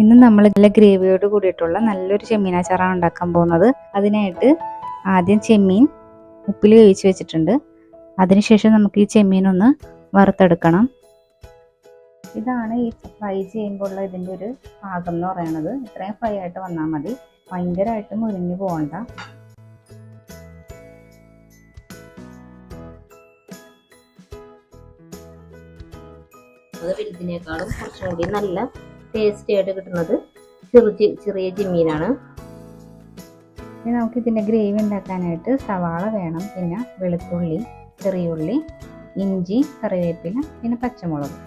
ഇന്ന് നമ്മൾ നല്ല ഗ്രേവിയോട് കൂടിയിട്ടുള്ള നല്ലൊരു ചെമ്മീൻ അച്ചാറാണ് ഉണ്ടാക്കാൻ പോകുന്നത്. അതിനായിട്ട് ആദ്യം ചെമ്മീൻ ഉപ്പിൽ വേവിച്ച് വെച്ചിട്ടുണ്ട്. അതിനുശേഷം നമുക്ക് ഈ ചെമ്മീൻ ഒന്ന് വറുത്തെടുക്കണം. ഇതാണ് ഈ ഫ്രൈ ചെയ്യുമ്പോൾ ഉള്ള ഇതിൻ്റെ ഒരു പാകം എന്ന് പറയുന്നത്. ഇത്രയും ഫ്രൈ ആയിട്ട് വന്നാൽ മതി, ഭയങ്കരമായിട്ട് മുരിഞ്ഞു പോകണ്ട. അത് വലുതിനേക്കാളും കുറച്ചും കൂടി നല്ല ടേസ്റ്റി ആയിട്ട് കിട്ടുന്നത് ചെറിയ ചെമ്മീനാണ്. ഇനി നമുക്ക് ഇതിൻ്റെ ഗ്രേവി ഉണ്ടാക്കാനായിട്ട് സവാള വേണം, പിന്നെ വെളുത്തുള്ളി, ചെറിയുള്ളി, ഇഞ്ചി, കറിവേപ്പില, പിന്നെ പച്ചമുളക്.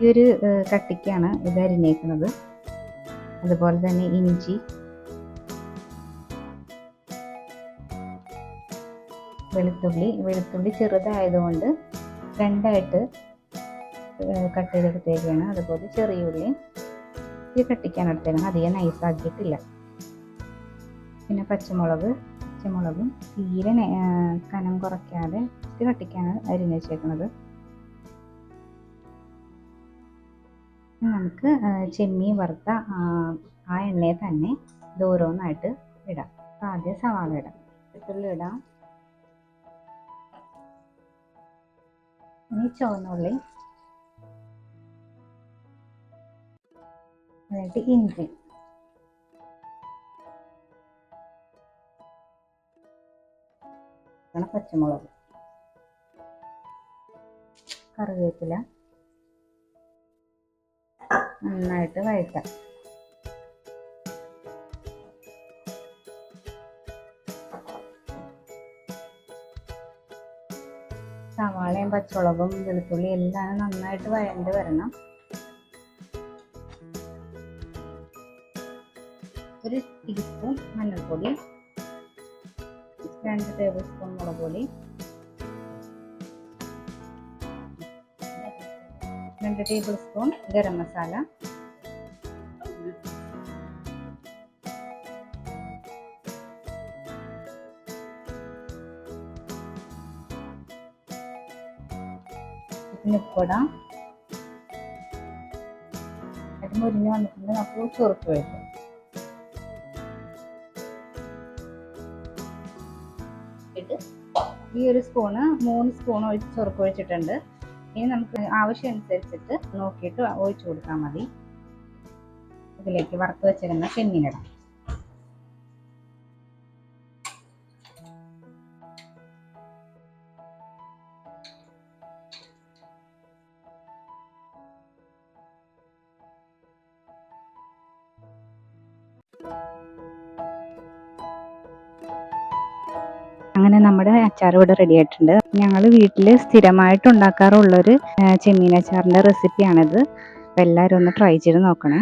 ഈ ഒരു കട്ടിക്കാണ് ഇത് അരിഞ്ഞേക്കുന്നത്. അതുപോലെ തന്നെ ഇഞ്ചി, വെളുത്തുള്ളി ചെറുതായതുകൊണ്ട് രണ്ടായിട്ട് കട്ട് ചെയ്തെടുത്തേക്കാണ്. അതുപോലെ ചെറിയുള്ളി ഇത് കട്ടിക്കാണ് എടുത്തേക്കണം, അധികം നൈസാക്കിയിട്ടില്ല. പിന്നെ പച്ചമുളകും തീരെ കനം കുറയ്ക്കാതെ ഇത് കട്ടിക്കാണ് അരിഞ്ഞ് വെച്ചേക്കുന്നത്. നമുക്ക് ചെമ്മീൻ വറുത്ത ആ എണ്ണയെ തന്നെ ഇത് ഓരോന്നായിട്ട് ഇടാം. ആദ്യം സവാള ഇടാം, വെളുത്തുള്ളി ഇടാം, ഇനി ചുവന്നുള്ളി, എന്നിട്ട് ഇഞ്ചി, പച്ചമുളക്, കറിവേപ്പില നന്നായിട്ട് വഴറ്റാം. സവാളയും പച്ചമുളകും വെളുത്തുള്ളി എല്ലാം നന്നായിട്ട് വഴണ്ട് വരണം. ഒരു ടീസ്പൂൺ മഞ്ഞൾപ്പൊടി, 2 ടേബിൾ സ്പൂൺ മുളക് പൊടി, 2 ടേബിൾ സ്പൂൺ ഗരം മസാല, ഉപ്പിടാം. അത് മുരിഞ്ഞ് വന്നിട്ടുണ്ട്. നമുക്ക് ചൊറുക്ക് ഒഴിക്കാം. ഈ ഒരു സ്പൂണ് 3 സ്പൂൺ ചൊറുക്ക് ഒഴിച്ചിട്ടുണ്ട്. ഇനി നമുക്ക് ആവശ്യം അനുസരിച്ചിട്ട് നോക്കിയിട്ട് ഒഴിച്ചു കൊടുത്താൽ മതി. ഇതിലേക്ക് വറുത്ത് വെച്ചിരുന്ന ചെമ്മീനിടാം. അങ്ങനെ നമ്മുടെ അച്ചാർ ഇവിടെ റെഡി ആയിട്ടുണ്ട്. ഞങ്ങൾ വീട്ടിൽ സ്ഥിരമായിട്ട് ഉണ്ടാക്കാറുള്ളൊരു ചെമ്മീൻ അച്ചാറിൻ്റെ റെസിപ്പിയാണിത്. അപ്പോൾ എല്ലാവരും ഒന്ന് ട്രൈ ചെയ്ത് നോക്കണേ.